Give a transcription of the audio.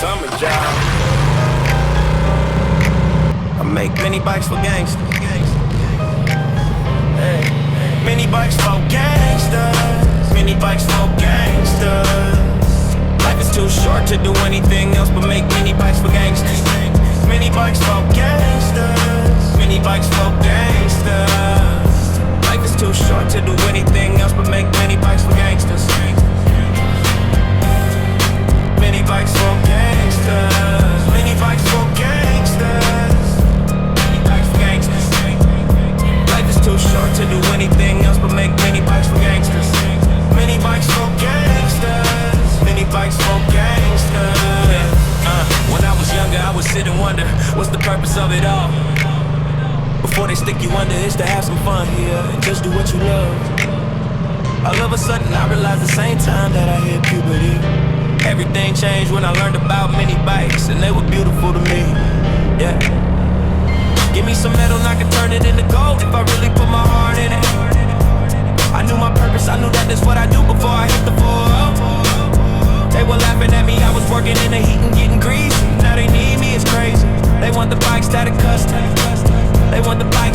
summer job. I make mini bikes for gangsters. Mini bikes for gangsters. Mini bikes for gangsters. Life is too short to do anything else but make mini bikes for gangsters. Mini bikes for gangsters. Mini bikes for gangsters. Life is too short to do anything else but make mini bikes for gangsters. Mini bikes for gangsters. Mini bikes for gangsters. Mini bikes for gangsters. Life is too short to do anything else but make mini bikes for gangsters. Mini bikes for gangsters. Mini bikes for gangsters. When I was younger, I would sit and wonder, what's the purpose of it all? Before they stick you under, it's to have some fun here and just do what you love. All of a sudden, I realized the same time that I hit puberty, everything changed when I learned about mini bikes, and they were beautiful to me. Yeah. Give me some metal and I can turn it into gold if I really put my heart in it. I knew my purpose, I knew that that's what I do before I hit the 4-0. They were laughing at me, I was working in the heat and getting greasy. Now they need me, it's crazy. They want the bikes that are custom. They want the bikes